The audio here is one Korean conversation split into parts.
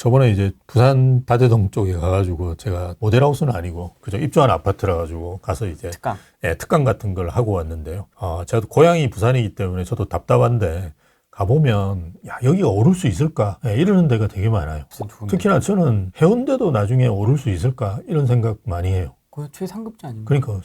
저번에 이제 부산 다대동 쪽에 가가지고 제가 모델하우스는 아니고 그저 입주한 아파트라 가지고 가서 이제 특강 같은 걸 하고 왔는데요. 제가 고향이 부산이기 때문에 저도 답답한데 가보면 야 여기가 오를 수 있을까 이러는 데가 되게 많아요. 특히나 저는 해운대도 나중에 오를 수 있을까 이런 생각 많이 해요. 그 최상급지 아닙니까? 그러니까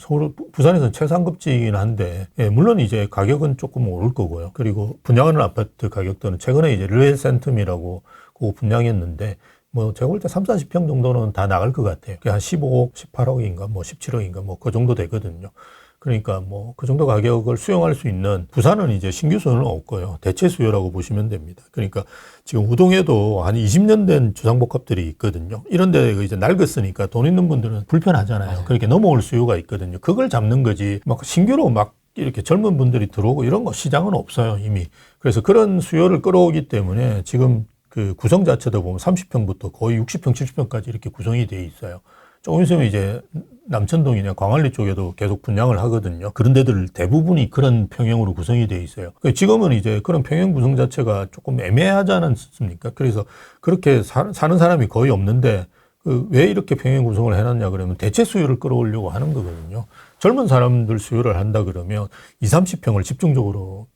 부산에서는 최상급지이긴 한데 물론 이제 가격은 조금 오를 거고요. 그리고 분양하는 아파트 가격들은 최근에 이제 르헨센텀이라고 그거 분양했는데 뭐 제가 볼 때 3, 40평 정도는 다 나갈 것 같아요. 한 15억, 18억인가 뭐 17억인가 뭐 그 정도 되거든요. 그러니까 뭐 그 정도 가격을 수용할 수 있는 부산은 이제 신규 수요는 없고요. 대체 수요라고 보시면 됩니다. 그러니까 지금 우동에도 한 20년 된 주상복합들이 있거든요. 이런 데 이제 낡았으니까 돈 있는 분들은 불편하잖아요. 그렇게 넘어올 수요가 있거든요. 그걸 잡는 거지 막 신규로 막 이렇게 젊은 분들이 들어오고 이런 거 시장은 없어요, 이미. 그래서 그런 수요를 끌어오기 때문에 지금 그 구성 자체도 보면 30평부터 거의 60평, 70평까지 이렇게 구성이 돼 있어요. 조금 있으면 이제 남천동이나 광안리 쪽에도 계속 분양을 하거든요. 그런 데들 대부분이 그런 평형으로 구성이 돼 있어요. 지금은 이제 그런 평형 구성 자체가 조금 애매하지 않습니까? 그래서 그렇게 사는 사람이 거의 없는데 왜 이렇게 평형 구성을 해놨냐 그러면 대체 수요를 끌어오려고 하는 거거든요. 젊은 사람들 수요를 한다 그러면 20, 30평을 집중적으로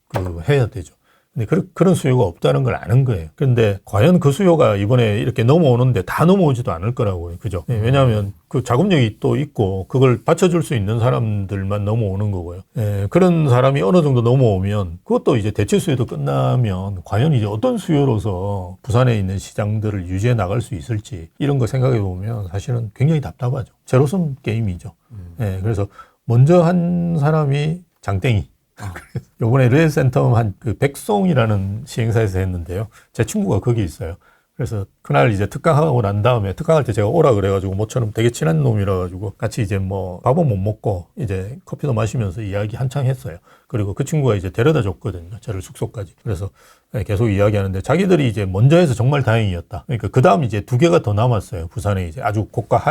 해야 되죠. 근데 그런 수요가 없다는 걸 아는 거예요. 그런데 과연 그 수요가 이번에 이렇게 넘어오는데 다 넘어오지도 않을 거라고요. 그죠? 왜냐하면 그 자금력이 또 있고 그걸 받쳐줄 수 있는 사람들만 넘어오는 거고요. 그런 사람이 어느 정도 넘어오면 그것도 이제 대체 수요도 끝나면 과연 이제 어떤 수요로서 부산에 있는 시장들을 유지해 나갈 수 있을지 이런 거 생각해 보면 사실은 굉장히 답답하죠. 제로섬 게임이죠. 그래서 먼저 한 사람이 장땡이. 요번에 르헨센텀 한 그 백송이라는 시행사에서 했는데요. 제 친구가 거기 있어요. 그래서 그날 이제 특강하고 난 다음에 특강할 때 제가 오라 그래가지고 모처럼 되게 친한 놈이라 가지고 같이 이제 뭐 밥은 못 먹고 이제 커피도 마시면서 이야기 한창 했어요. 그리고 그 친구가 이제 데려다 줬거든요. 저를 숙소까지. 그래서 계속 이야기하는데 자기들이 이제 먼저 해서 정말 다행이었다. 그러니까 그 다음 이제 2개가 더 남았어요. 부산에 이제 아주 고가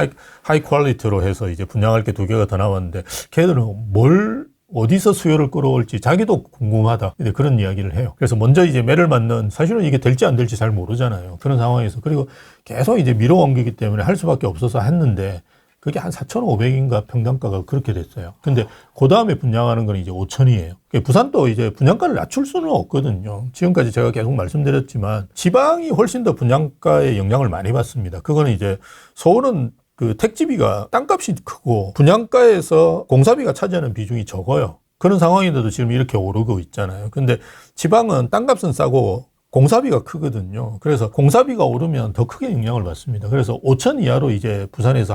하이 퀄리티로 해서 이제 분양할 게 2개가 더 남았는데 걔들은 어디서 수요를 끌어올지 자기도 궁금하다. 그런 이야기를 해요. 그래서 먼저 이제 매를 맞는 사실은 이게 될지 안 될지 잘 모르잖아요. 그런 상황에서. 그리고 계속 이제 밀어옮기기 때문에 할 수밖에 없어서 했는데 그게 한 4,500인가 평당가가 그렇게 됐어요. 근데 그 다음에 분양하는 건 이제 5,000이에요. 부산도 이제 분양가를 낮출 수는 없거든요. 지금까지 제가 계속 말씀드렸지만 지방이 훨씬 더 분양가에 영향을 많이 받습니다. 그거는 이제 서울은 그 택지비가 땅값이 크고 분양가에서 공사비가 차지하는 비중이 적어요. 그런 상황인데도 지금 이렇게 오르고 있잖아요. 근데 지방은 땅값은 싸고 공사비가 크거든요. 그래서 공사비가 오르면 더 크게 영향을 받습니다. 그래서 5천 이하로 이제 부산에서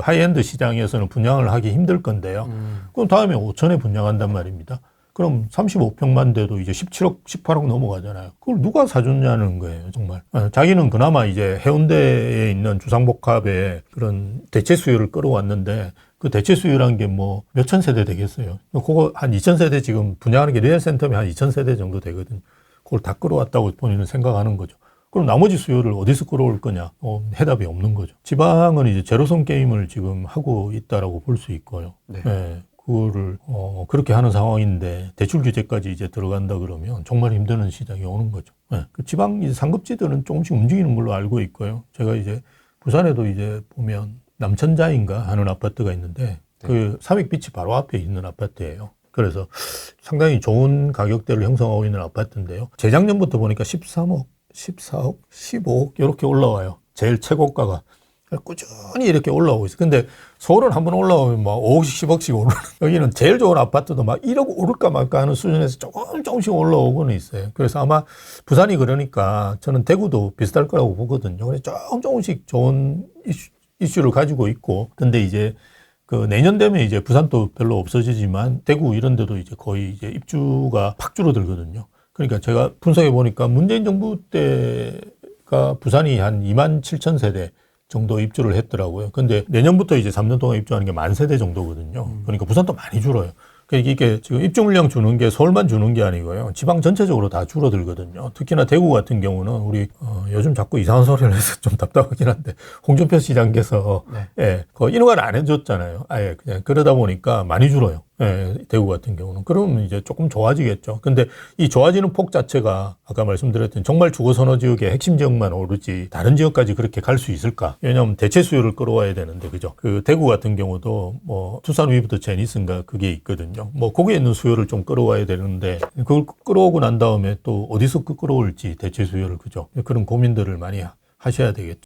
하이엔드 시장에서는 분양을 하기 힘들 건데요. 그럼 다음에 5천에 분양한단 말입니다. 그럼 35평만 돼도 이제 17억, 18억 넘어가잖아요. 그걸 누가 사줬냐는 거예요, 정말. 자기는 그나마 이제 해운대에 있는 주상복합에 그런 대체 수요를 끌어왔는데 그 대체 수요라는 게 뭐 몇천 세대 되겠어요. 그거 한 2천 세대 지금 분양하는 게 르헨센텀이 한 2천 세대 정도 되거든요. 그걸 다 끌어왔다고 본인은 생각하는 거죠. 그럼 나머지 수요를 어디서 끌어올 거냐? 해답이 없는 거죠. 지방은 이제 제로섬 게임을 지금 하고 있다라고 볼 수 있고요. 네. 그거를 그렇게 하는 상황인데 대출 규제까지 이제 들어간다 그러면 정말 힘드는 시장이 오는 거죠. 네. 그 지방 이제 상급지들은 조금씩 움직이는 걸로 알고 있고요. 제가 이제 부산에도 이제 보면 남천자인가 하는 아파트가 있는데 그 삼익빛이 바로 앞에 있는 아파트예요. 그래서 상당히 좋은 가격대를 형성하고 있는 아파트인데요. 재작년부터 보니까 13억, 14억, 15억 이렇게 올라와요. 제일 최고가가. 꾸준히 이렇게 올라오고 있어요. 근데 서울은 한번 올라오면 막 5억씩, 10억씩 오르는. 여기는 제일 좋은 아파트도 막 1억 오를까 말까 하는 수준에서 조금씩 올라오고는 있어요. 그래서 아마 부산이 그러니까 저는 대구도 비슷할 거라고 보거든요. 그래서 조금씩 좋은 이슈를 가지고 있고. 근데 이제 그 내년 되면 이제 부산도 별로 없어지지만 대구 이런 데도 이제 거의 이제 입주가 팍 줄어들거든요. 그러니까 제가 분석해 보니까 문재인 정부 때가 부산이 한 27,000세대 정도 입주를 했더라고요. 근데 내년부터 이제 3년 동안 입주하는 게 10,000세대 정도거든요. 그러니까 부산도 많이 줄어요. 그러니까 이게 지금 입주 물량 주는 게 서울만 주는 게 아니고요. 지방 전체적으로 다 줄어들거든요. 특히나 대구 같은 경우는 우리 요즘 자꾸 이상한 소리를 해서 좀 답답하긴 한데 홍준표 시장께서 그 인허가를 안 해줬잖아요. 아예 그냥 그러다 보니까 많이 줄어요. 예, 대구 같은 경우는. 그러면 이제 조금 좋아지겠죠. 근데 이 좋아지는 폭 자체가 아까 말씀드렸던 정말 주거선호 지역의 핵심 지역만 오르지 다른 지역까지 그렇게 갈 수 있을까? 왜냐하면 대체 수요를 끌어와야 되는데, 그죠? 그 대구 같은 경우도 뭐 투싼 위부터 제니스인가 그게 있거든요. 뭐 거기에 있는 수요를 좀 끌어와야 되는데 그걸 끌어오고 난 다음에 또 어디서 끌어올지 대체 수요를, 그죠? 그런 고민들을 많이 하셔야 되겠죠.